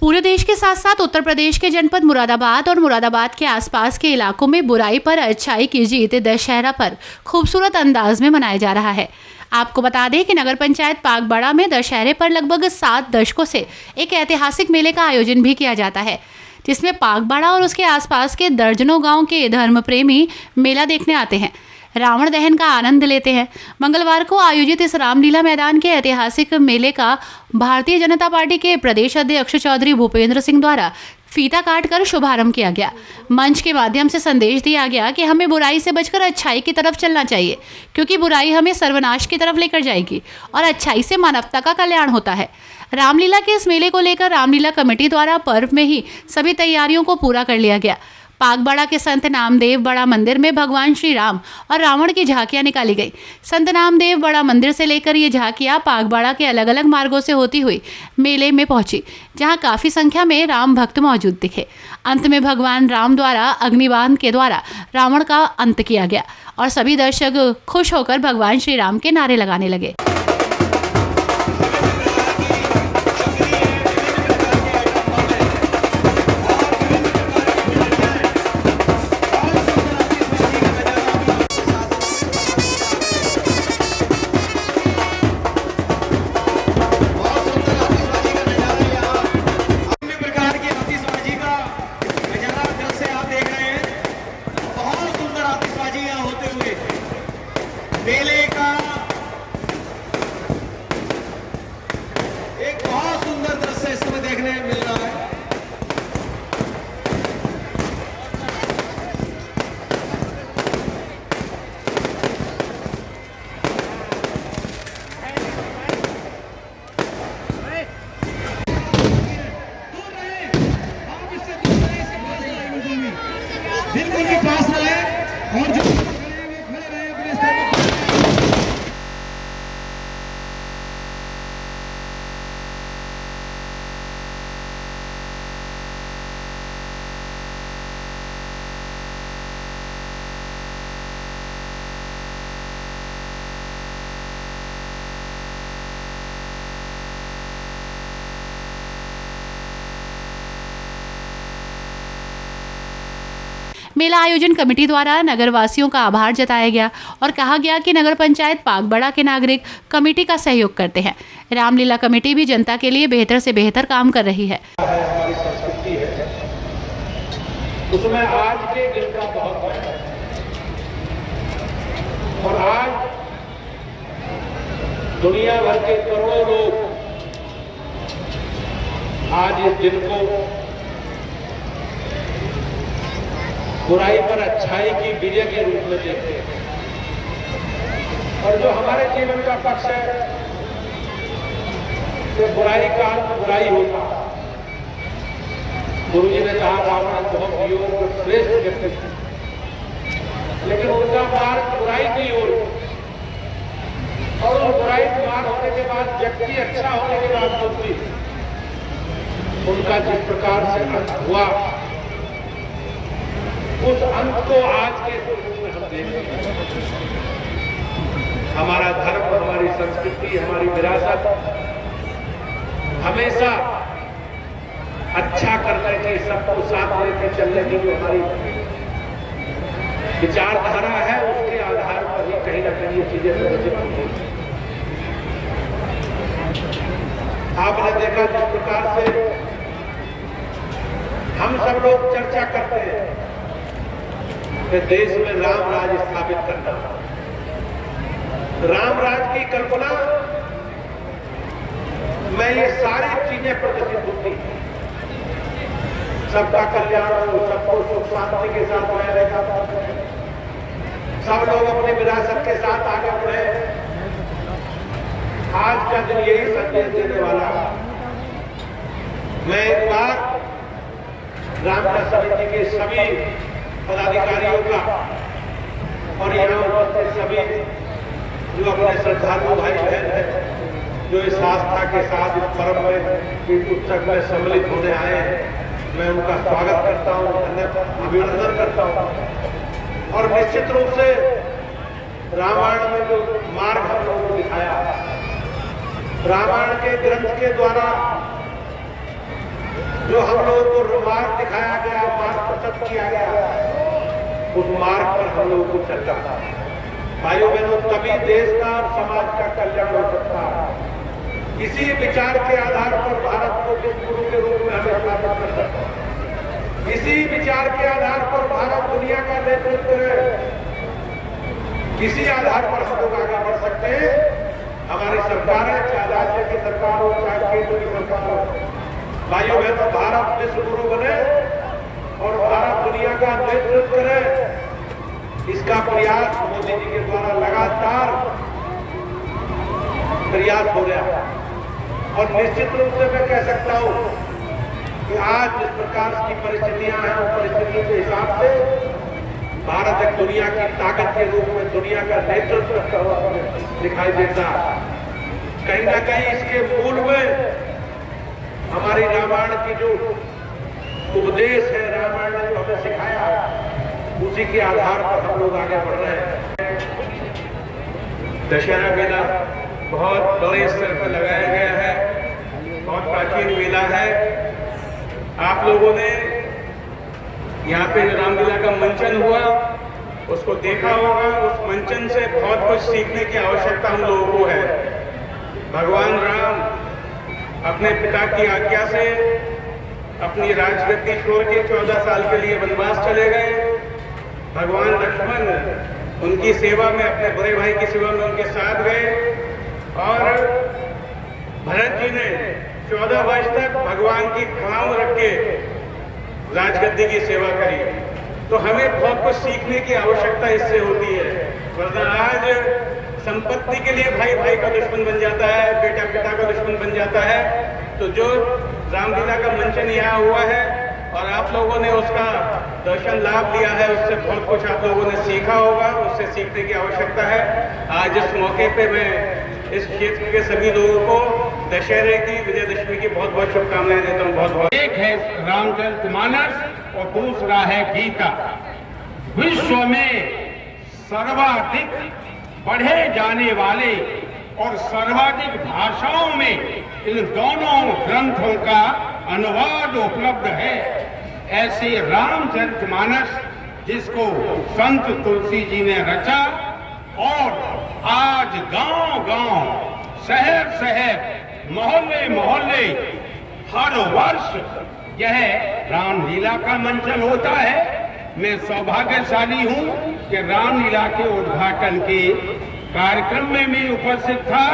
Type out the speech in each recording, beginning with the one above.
पूरे देश के साथ साथ उत्तर प्रदेश के जनपद मुरादाबाद और मुरादाबाद के आसपास के इलाकों में बुराई पर अच्छाई की जीत दशहरा पर खूबसूरत अंदाज में मनाया जा रहा है। आपको बता दें कि नगर पंचायत पागबाड़ा में दशहरे पर लगभग 7 दशकों से एक ऐतिहासिक मेले का आयोजन भी किया जाता है, जिसमें पागबाड़ा और उसके आसपास के दर्जनों गाँव के धर्म प्रेमी मेला देखने आते हैं, रावण दहन का आनंद लेते हैं। मंगलवार को आयोजित इस रामलीला मैदान के ऐतिहासिक मेले का भारतीय जनता पार्टी के प्रदेश अध्यक्ष चौधरी भूपेंद्र सिंह द्वारा फीता काटकर शुभारंभ किया गया। मंच के माध्यम से संदेश दिया गया कि हमें बुराई से बचकर अच्छाई की तरफ चलना चाहिए, क्योंकि बुराई हमें सर्वनाश की तरफ लेकर जाएगी और अच्छाई से मानवता का कल्याण होता है। रामलीला के इस मेले को लेकर रामलीला कमेटी द्वारा पर्व में ही सभी तैयारियों को पूरा कर लिया गया। पागबाड़ा के संत नामदेव बड़ा मंदिर में भगवान श्री राम और रावण की झांकियां निकाली गई। संत नामदेव बड़ा मंदिर से लेकर ये झांकियां पागबाड़ा के अलग अलग मार्गों से होती हुई मेले में पहुंची, जहां काफी संख्या में राम भक्त मौजूद दिखे। अंत में भगवान राम द्वारा अग्निबाण के द्वारा रावण का अंत किया गया और सभी दर्शक खुश होकर भगवान श्री राम के नारे लगाने लगे। मेले का एक बहुत सुंदर दृश्य इस समय देखने मिल रहा है। बिल्कुल भी पास रहे और जो मेला आयोजन कमेटी द्वारा नगर वासियों का आभार जताया गया और कहा गया कि नगर पंचायत पागबाड़ा के नागरिक कमेटी का सहयोग करते हैं। रामलीला कमेटी भी जनता के लिए बेहतर से बेहतर काम कर रही है। हमारी संस्कृति है, उसमें आज के दिन का बहुत है और आज दुनिया भर के करोड़ों लोग आज इस दिन को बुराई पर अच्छाई की विजय के रूप में देखते हैं। और जो हमारे जीवन का पक्ष है तो बुराई का अंत बुराई होगा। गुरु जी ने कहा रावण बहुत योग श्रेष्ठ व्यक्ति, लेकिन उनका मार्ग बुराई की ओर और उस बुराई पार होने के बाद व्यक्ति अच्छा होने के बाद उनका जिस प्रकार से अंत हुआ, उस अंत को आज के रूप में हम देखेंगे। हमारा धर्म, हमारी संस्कृति, हमारी विरासत हमेशा अच्छा करने के, सबको साथ लेकर चलने की जो हमारी विचारधारा है, उसके आधार पर ही कहीं ना कहीं ये चीजें विकसित होती हैं। आपने देखा जिस प्रकार से हम सब लोग चर्चा करते हैं कि देश में राम राज स्थापित करना, राम राज की कल्पना में ये सारी चीजें प्रदर्शित होती हैं। सबका कल्याण हो, सबको सुख शांति के साथ रहेगा, सब लोग अपने विरासत के साथ आगे बढ़े। आज का दिन यही संदेश देने वाला। मैं एक बार रामदास समिति के सभी पदाधिकारियों का और यहाँ उपस्थित सभी जो अपने श्रद्धालु भाई बहन हैं, जो इस आस्था के साथ इस पर्व में, इस उत्सव में सम्मिलित होने आए हैं, मैं उनका स्वागत करता हूँ, अभिनंदन करता हूँ। और निश्चित रूप से रामायण में जो मार्ग हम लोगों को दिखाया, रामायण के ग्रंथ के द्वारा जो हम लोगों को मार्ग दिखाया गया, मार्ग प्रस्तुत किया गया, उस मार्ग पर हम लोगों को चलना। भाइयों बहनों, तभी देश का और समाज का कल्याण हो सकता है। इसी विचार के आधार पर भारत को विश्व गुरु के रूप में हमें स्थापित कर सकता है। इसी विचार के आधार पर भारत दुनिया का नेतृत्व करे। किसी आधार पर हम लोग आगे बढ़ सकते हैं। हमारी सरकारें, चाहे राज्य की सरकार हो, चाहे केंद्र की सरकार हो, भाइयों बहनों, भारत विश्व गुरु बने और भारत दुनिया का नेतृत्व करे, इसका प्रयास मोदी जी के द्वारा लगातार प्रयास हो रहा है। और निश्चित रूप से मैं कह सकता हूं कि आज जिस प्रकार की परिस्थितियां हैं, उन परिस्थितियों के हिसाब से भारत एक दुनिया की ताकत के रूप में दुनिया का नेतृत्व करता हुआ दिखाई देता है। कहीं ना कहीं इसके मूल में हमारी रामायण की जो उपदेश है, रामायण ने जो हमें सिखाया है, उसी के आधार पर हम लोग आगे बढ़ रहे हैं। दशहरा मेला बहुत बड़े स्तर पर लगाया गया है, बहुत प्राचीन मेला है। आप लोगों ने यहाँ पे रामलीला का मंचन हुआ, उसको देखा होगा। उस मंचन से बहुत कुछ सीखने की आवश्यकता हम लोगों को है। भगवान राम अपने पिता की आज्ञा से अपनी राजगद्दी छोड़ के 14 साल के लिए वनवास चले गए। भगवान लक्ष्मण उनकी सेवा में, अपने बड़े भाई की सेवा में उनके साथ गए और भरत जी ने 14 वर्ष तक भगवान की खाम रख के राजगद्दी की सेवा करी। तो हमें बहुत कुछ सीखने की आवश्यकता इससे होती है। वरना आज संपत्ति के लिए भाई भाई का दुश्मन बन जाता है, बेटा पिता का दुश्मन बन जाता है। तो जो रामलीला का मंचन यहाँ हुआ है और आप लोगों ने उसका दर्शन लाभ लिया है, उससे बहुत कुछ आप लोगों ने सीखा होगा, उससे सीखने की आवश्यकता है। आज इस मौके पे मैं इस क्षेत्र के सभी लोगों को दशहरे की, विजयदशमी की बहुत बहुत शुभकामनाएं देता हूँ। बहुत बहुत। एक है रामचरितमानस और दूसरा है गीता। विश्व में सर्वाधिक पढ़े जाने वाले और सर्वाधिक भाषाओं में इन दोनों ग्रंथों का अनुवाद उपलब्ध है। ऐसे रामचरितमानस जिसको संत तुलसी जी ने रचा और आज गांव-गांव, शहर-शहर, मोहल्ले-मोहल्ले हर वर्ष यह रामलीला का मंचन होता है। मैं सौभाग्यशाली हूं कि रामलीला के उद्घाटन के कार्यक्रम में मैं उपस्थित था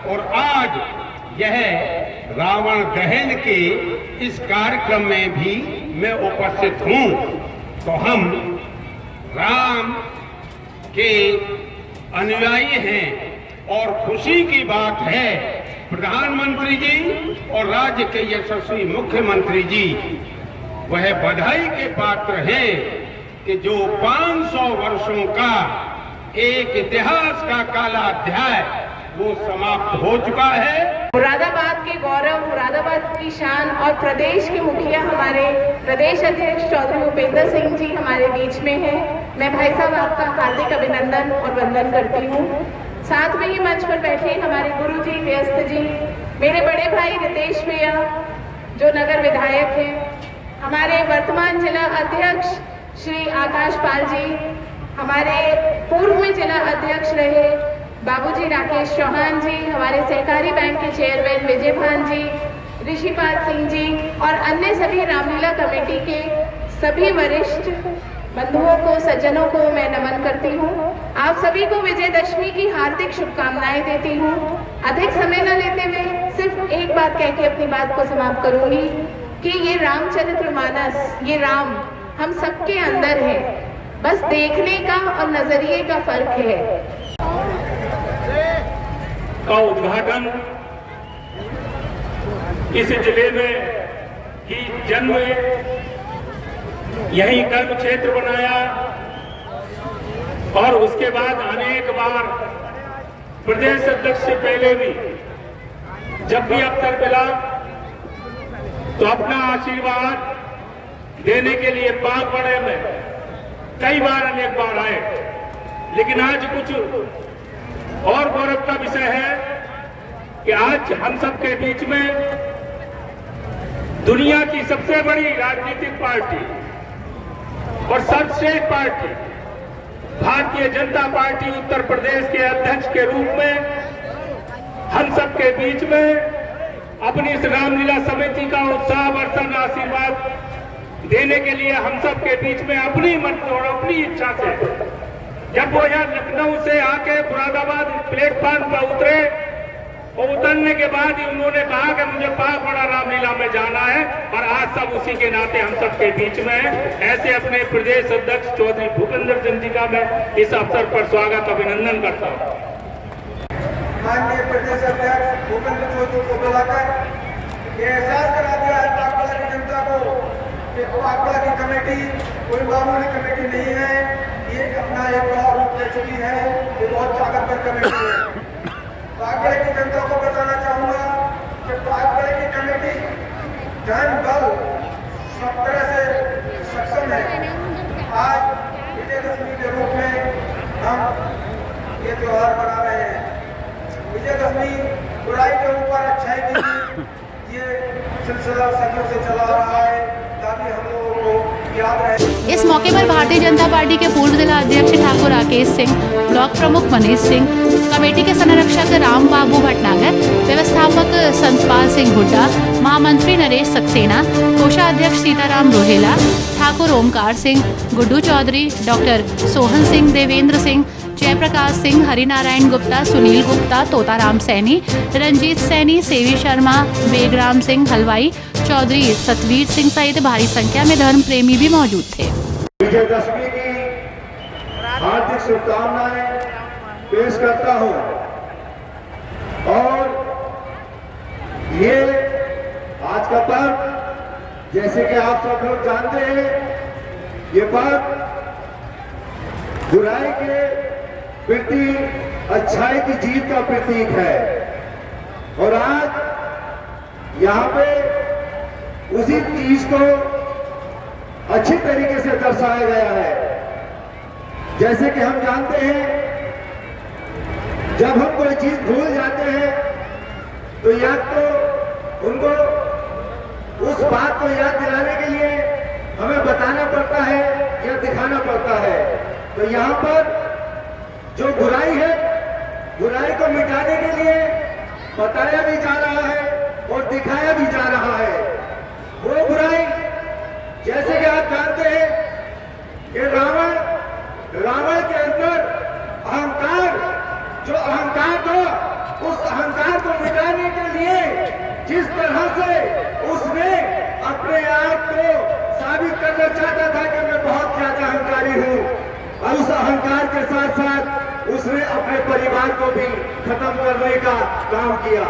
और आज यह रावण दहन के इस कार्यक्रम में भी मैं उपस्थित हूं। तो हम राम के अनुयायी हैं और खुशी की बात है प्रधानमंत्री जी और राज्य के यशस्वी मुख्यमंत्री जी वह बधाई के पात्र हैं कि जो 500 वर्षों का एक इतिहास का काला अध्याय वो समाप्त हो चुका है। मुरादाबाद के गौरव, मुरादाबाद की शान और प्रदेश के मुखिया हमारे प्रदेश अध्यक्ष चौधरी उपेंद्र सिंह जी हमारे बीच में हैं। मैं भाई साहब आपका हार्दिक अभिनंदन और वंदन करती हूँ। साथ में ही मंच पर बैठे हमारे गुरु जी व्यस्त जी, मेरे बड़े भाई रितेश भैया जो नगर विधायक हैं, हमारे वर्तमान जिला अध्यक्ष श्री आकाश पाल जी, हमारे पूर्व में जिला अध्यक्ष रहे बाबूजी राकेश चौहान जी, हमारे सहकारी बैंक के चेयरमैन विजय भान जी, ऋषिपाल सिंह जी और अन्य सभी रामलीला कमेटी के सभी वरिष्ठ बंधुओं को, सज्जनों को मैं नमन करती हूँ। आप सभी को विजयदशमी की हार्दिक शुभकामनाएं देती हूँ। अधिक समय न लेते हुए सिर्फ एक बात कह के अपनी बात को समाप्त करूंगी कि ये रामचरितमानस, ये राम हम सबके अंदर है, बस देखने का और नजरिए का फर्क है। का उद्घाटन इस जिले में ही जन्म यही कर्म क्षेत्र बनाया और उसके बाद अनेक बार प्रदेश अध्यक्ष से पहले भी जब भी अवसर मिला तो अपना आशीर्वाद देने के लिए बागवाड़े में कई बार अनेक बार आए। लेकिन आज कुछ और गौरव का विषय है कि आज हम सब के बीच में दुनिया की सबसे बड़ी राजनीतिक पार्टी और सर्वश्रेष्ठ पार्टी भारतीय जनता पार्टी उत्तर प्रदेश के अध्यक्ष के रूप में हम सबके बीच में अपनी इस रामलीला समिति का उत्साह वर्षण आशीर्वाद देने के लिए हम सब के बीच में अपनी मन और अपनी इच्छा से जब वो यहाँ लखनऊ से आके मुरादाबाद प्लेटफॉर्म पर उतरे और उतरने के बाद ही उन्होंने कहा कि मुझे पाकपड़ा रामलीला में जाना है और आज सब उसी के नाते हम सब के बीच में है। ऐसे अपने प्रदेश अध्यक्ष चौधरी भूपेंद्र सिंह जी का मैं इस अवसर पर स्वागत अभिनंदन करता हूँ। माननीय प्रदेश अध्यक्ष भूपेंद्र चौधरी को बुलाकर ये एहसास करा दिया है पाकपड़ा की जनता को कि पाकपड़ा की कमेटी कोई मामूली कमेटी नहीं है, ये अपना एक और रूप ले चुकी है, ये बहुत ताकतवर कमेटी है। पाकपड़ा की जनता को बताना चाहूंगा कि पाकपड़ा की कमेटी जन बल सब तरह से सक्षम है। आज विजयदशमी के रूप में हम ये त्योहार मना रहे हैं। विजयदशमी बुराई के ऊपर अच्छाई की जीत, ये सिलसिला सदियों से चला रहा है ताकि हम लोगों को याद रहे। इस मौके पर भारतीय जनता पार्टी के पूर्व जिला अध्यक्ष ठाकुर राकेश सिंह, ब्लॉक प्रमुख मनीष सिंह, कमेटी के संरक्षक राम बाबू भटनागर, व्यवस्थापक संतपाल सिंह हुड्डा, महामंत्री नरेश सक्सेना, कोषाध्यक्ष सीताराम रोहेला, ठाकुर ओमकार सिंह, गुड्डू चौधरी, डॉक्टर सोहन सिंह, देवेंद्र सिंह, जयप्रकाश सिंह, हरिनारायण गुप्ता, सुनील गुप्ता, तोताराम सैनी, रंजीत सैनी, सेवी शर्मा, बेगराम सिंह हलवाई, चौधरी सतवीर सिंह सहित भारी संख्या में धर्म प्रेमी भी मौजूद थे। विजयदशमी की हार्दिक शुभकामनाएं पेश करता हूं और ये आज का पर्व जैसे कि आप सब लोग जानते हैं, ये पर्व बुराई के प्रति अच्छाई की जीत का प्रतीक है और आज यहाँ पे उसी चीज को अच्छी तरीके से दर्शाया गया है। जैसे कि हम जानते हैं, जब हम कोई चीज भूल जाते हैं तो या तो उनको उस बात को याद दिलाने के लिए हमें बताना पड़ता है या दिखाना पड़ता है। तो यहाँ पर जो बुराई है, बुराई को मिटाने के लिए बताया भी जा रहा है और दिखाया भी जा रहा है। वो बुराई जैसे कि आप जानते हैं कि रावण के अंदर अहंकार, जो अहंकार था, उस अहंकार को मिटाने के लिए जिस तरह से उसने अपने आप को साबित करना चाहता था कि मैं बहुत ज्यादा अहंकारी हूं, और उस अहंकार के साथ साथ उसने अपने परिवार को भी खत्म करने का काम किया।